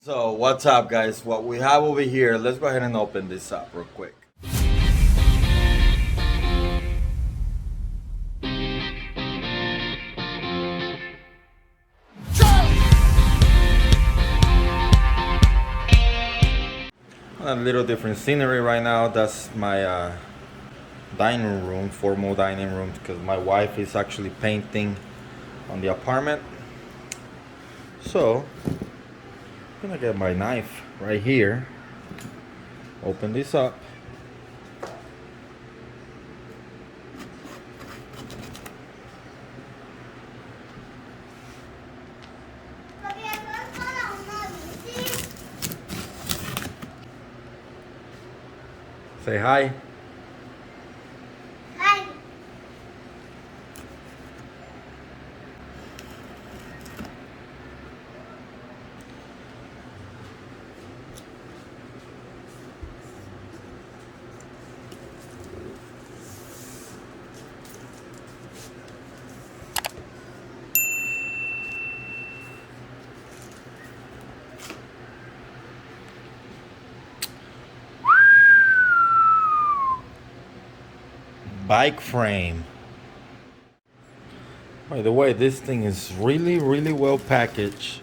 So what's up, guys? What we have over here, let's go ahead and open this up real quick. A little different scenery right now. That's my dining room, formal dining room, because my wife is actually painting on the apartment. So I'm gonna get my knife right here, open this up, say hi. Hi. Bike frame. By the way, this thing is really well packaged.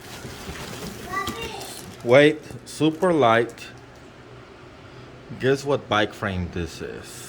Weight, super light. Guess what bike frame this is?